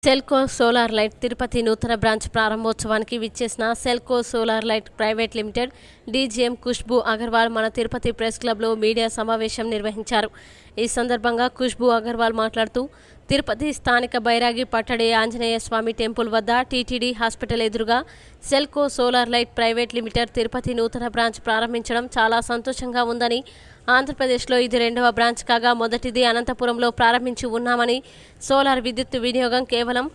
Selco solar light Tirupati నూతన branch ప్రారంభోత్సవానికి విచ్చేసిన Selco solar light private limited DGM Khushboo Agarwal మన తిరుపతి ప్రెస్ క్లబ్లో మీడియా సమావేశం నిర్వహించారు. ఈ సందర్భంగా ఖుష్బూ అగర్వాల్ మాట్లాడుతూ తిరుపతి స్థానిక బైరాగి పట్టడి ఆంజనేయ స్వామి టెంపుల్ వద్ద టీటీడీ హాస్పిటల్ ఎదురుగా Selco solar light private limited Tirupati నూతన బ్రాంచ్ ప్రారంభించడం చాలా సంతోషంగా ఉందని, ఆంధ్రప్రదేశ్లో ఇది 2వ బ్రాంచ్ కాగా మొదటిది అనంతపురంలో ప్రారంభించి ఉన్నామని, సోలార్ విద్యుత్ వినియోగం కేవలం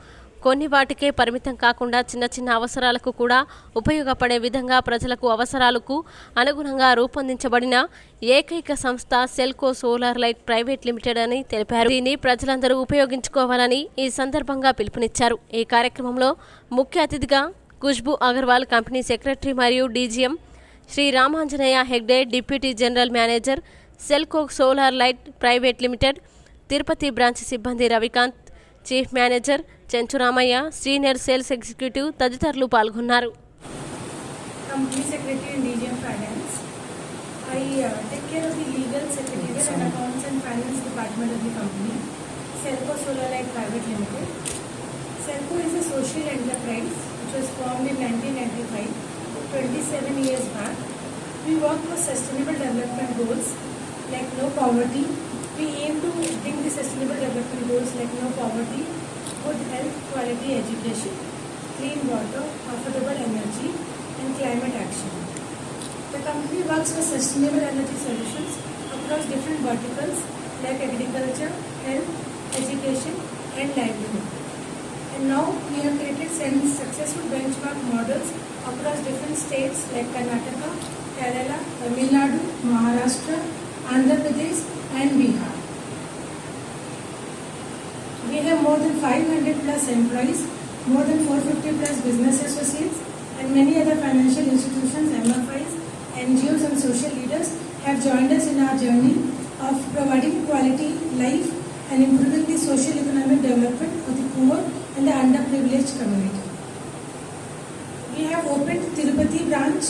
కొన్ని వాటికే పరిమితం కాకుండా చిన్న చిన్న అవసరాలకు కూడా ఉపయోగపడే విధంగా ప్రజలకు అవసరాలకు అనుగుణంగా రూపొందించబడిన ఏకైక సంస్థ Selco solar light private limited అని తెలిపారు. దీన్ని ప్రజలందరూ ఉపయోగించుకోవాలని ఈ సందర్భంగా పిలుపునిచ్చారు. ఈ కార్యక్రమంలో ముఖ్య అతిథిగా ఖుష్బూ అగర్వాల్, కంపెనీ సెక్రటరీ మరియు DGM Shri Ramanjaneya Hegde, deputy general manager Selco solar light private limited Tirupati branch సిబ్బంది Ravikant, chief manager Chenchuramaiah, senior sales executive తదితరులు పాల్గొన్నారు. Company Secretary and DGM Finance. I take care of the legal, secretarial and accounts and finance department of the company, Selco Solar Light Private Limited. Selco is a social enterprise which was formed in 1995, 27 years back. We work for sustainable development goals like no poverty. We aim to bring the sustainable development goals like no poverty, good health, quality education, clean water, affordable energy and climate action. The company works for sustainable energy solutions across different verticals like agriculture, health, education and livelihood. And now we have created 7 successful benchmark models across different states like Karnataka, Kerala, Tamil Nadu, Maharashtra, Andhra Pradesh and Bihar. We have more than 500 plus employees, more than 450 plus business associates and many other financial institutions, MFIs, NGOs and social leaders have joined us in our journey of providing quality life and improving the social economic development of the poor and the underprivileged community. We have opened Tirupati branch.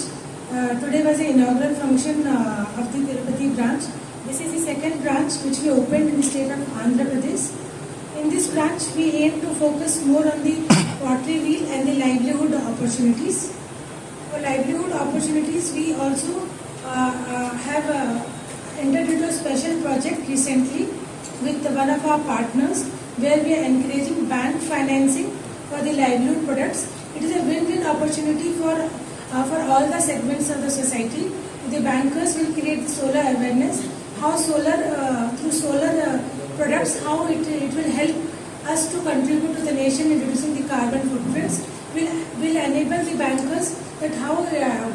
Today was the inaugural function of the Tirupati branch. This is the second branch which we opened in the state of Andhra Pradesh. In this branch, we aim to focus more on the pottery wheel and the livelihood opportunities. For livelihood opportunities, we also have entered into a special project recently with one of our partners where we are encouraging bank financing for the livelihood products. It is a win-win opportunity for all the segments of the society. The bankers will create solar awareness, how solar through solar products, how it will help us to contribute to the nation in reducing the carbon footprints, will enable the bankers that how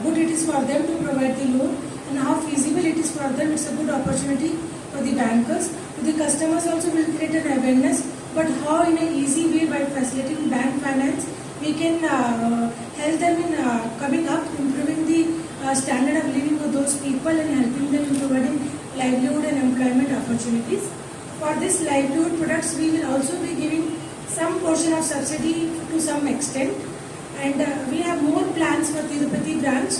good it is for them to provide the loan and how feasible it is for them. It's a good opportunity for the bankers. The customers also will create an awareness, but how in an easy way by facilitating bank finance we can help them in coming up, improving the standard of living of those people and helping them in providing livelihood and employment opportunities. For this livelihood products, we will also be giving some portion of subsidy to some extent, and we have more plans for Tirupati branch.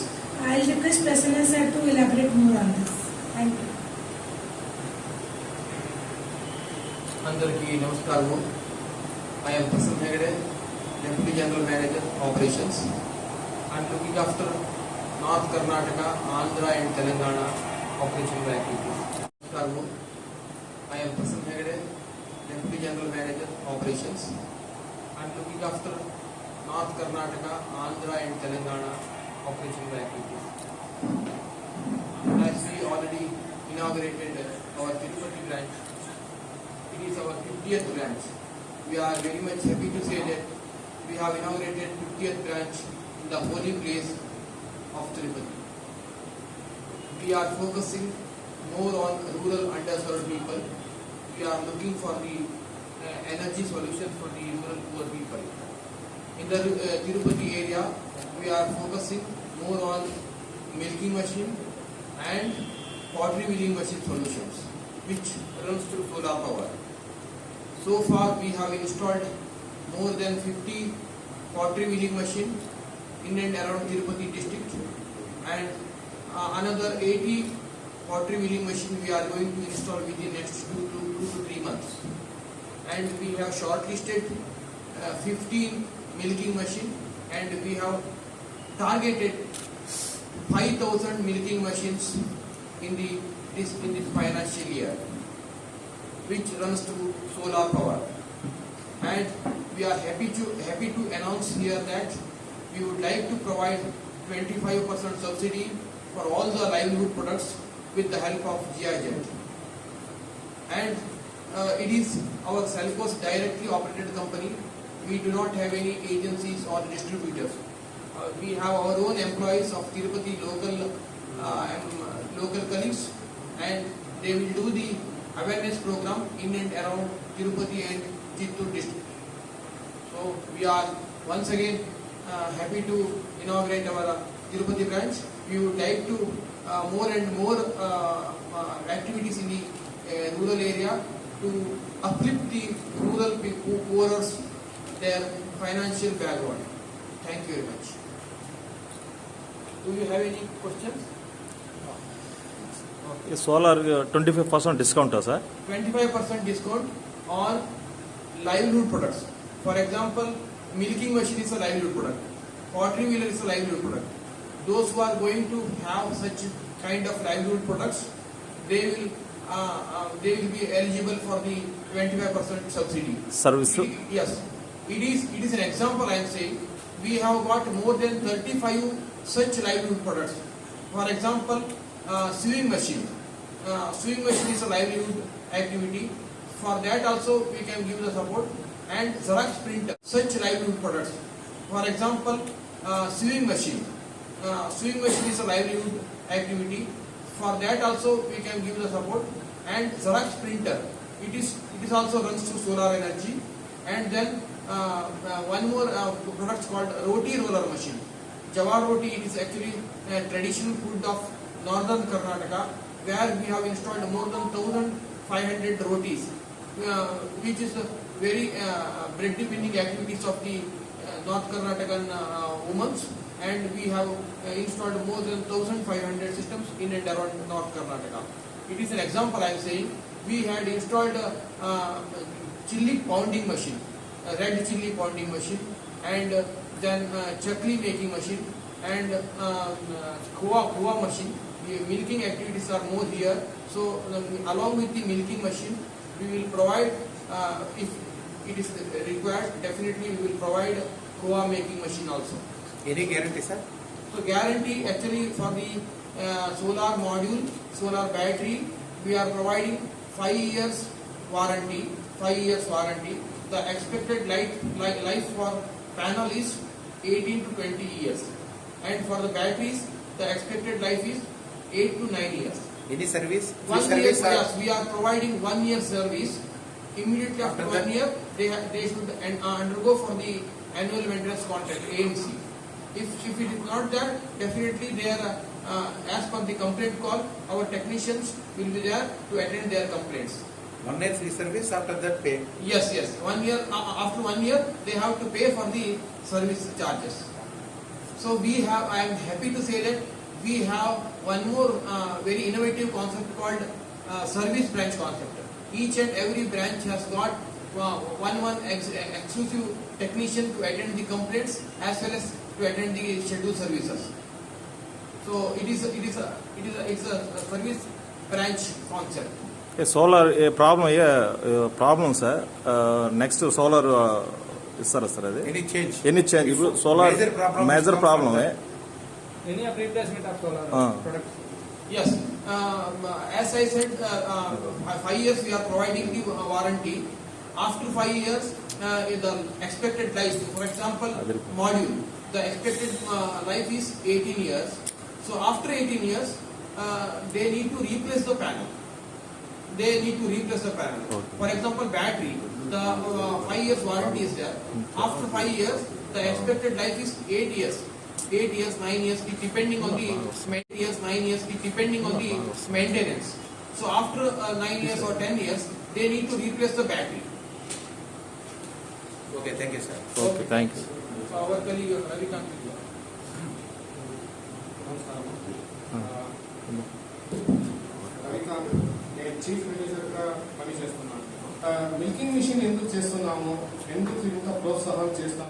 I'll request Prasanna sir to elaborate more on this. Thank you. Andarki namaskaram. I am Prasanna Hegde, Deputy General Manager Operations. I am looking after North Karnataka, Andhra and Telangana operational activities. Namaskaram. I am Prasanna Hegde, Deputy General Manager Operations. I am looking after North Karnataka, Andhra and Telangana operational activities. As we already inaugurated our Tirupati branch, it is our 50th branch. We are very much happy to say that we have inaugurated 50th branch in the holy place of Tirupati. We are focusing more on rural underserved people. We are looking for the energy solution for the rural poor people. In the Tirupati area, we are focusing more on milking machine and pottery wheeling machine solutions, which runs through solar power. So far, we have installed more than 50 pottery wheeling machine in and around Tirupati district, and another 80 pottery wheeling machine we are going to install within next 2 to 3 months. And we have shortlisted 15 milking machine, and we have targeted 5,000 milking machines in this financial year, which runs to solar power. And we are happy to announce here that we would like to provide 25% subsidy for all the livelihood products with the help of GIZ. And it is our Selcos directly operated company. We do not have any agencies or distributors. We have our own employees of Tirupati local colleagues, and they will do the awareness program in and around Tirupati and Chittoor district. So we are once again happy to inaugurate our Tirupati branch. We would like to more and more activities in the rural area to uplift the rural poorers, their financial background. Thank you very much. Do you have any questions? ಈ solar 25% discount sir 25% discount on livelihood products. For example, milking machine is a livelihood product. Pottery wheeler is a livelihood product. Those who are going to have such kind of livelihood products, they will be eligible for the 25% subsidy. Service Yes, it is an example I am saying. We have got more than 35 such livelihood products. For example, sewing machine. Sewing machine is a livelihood activity. For that also we can give the support. And Xerox printer, such livelihood products. For example, sewing machine. Sewing machine is a livelihood activity. For that also we can give the support. And Xerox printer, it is also runs to solar energy. And then one more product called roti roller machine. Jawar roti, it is actually a traditional food of northern Karnataka, where we have installed more than 1,500 rotis, which is a very bread-winning activities of the North Karnataka women, and we have installed more than 1,500 systems in and around North Karnataka. It is an example I am saying. We had installed chilli pounding machine, red chilli pounding machine, and then chakli making machine, and khoa machine. The milking activities are more here. So along with the milking machine, we will provide, if it is required, definitely we will provide khoa making machine also. Any guarantee, sir? So guarantee actually for the solar module, solar battery, we are providing 5 years warranty. 5 years warranty. The expected life for panel is 18 to 20 years, and for the batteries, the expected life is 8 to 9 years. Any service? 1 year, service, sir? yes, we are providing 1 year service. Immediately after 1 year, they should undergo for the annual maintenance contract, AMC. If it is not there, definitely they are, as per the complaint call, our technicians will be there to attend their complaints. 1 year free service, after that pay. Yes. 1 year, after 1 year, they have to pay for the service charges. So I am happy to say that we have one more very innovative concept called service branch concept. Each and every branch has got one exclusive technician to attend the complaints as well as to attend the scheduled services. So it is a service branch concept. Solar problem sir next solar ఇస్తారా sir అది Any change? ఎన్ని change ఇప్పుడు solar Major problem major comes ప్రాబ్లమే Any of replacement of solar products? Yes, as I said, 5 years we are providing the warranty. After 5 years, the expected life, for example, module, the expected life is 18 years. So after 18 years, they need to replace the panel. For example, battery, the 5 years warranty is there. After 5 years, the expected life is 8 years. 8 years, 9 years, depending on the maintenance. So after 9 years or 10 years, they need to replace the battery. Okay, thank you, sir. Okay thank you So our colleague Ravikant will go. Ravikant, నేను chief మేనేజర్గా పనిచేస్తున్నాను. Milking machine ఎందుకు చేస్తున్నాము ఎందుకు ఇంత ప్రోత్సాహం చేస్తాం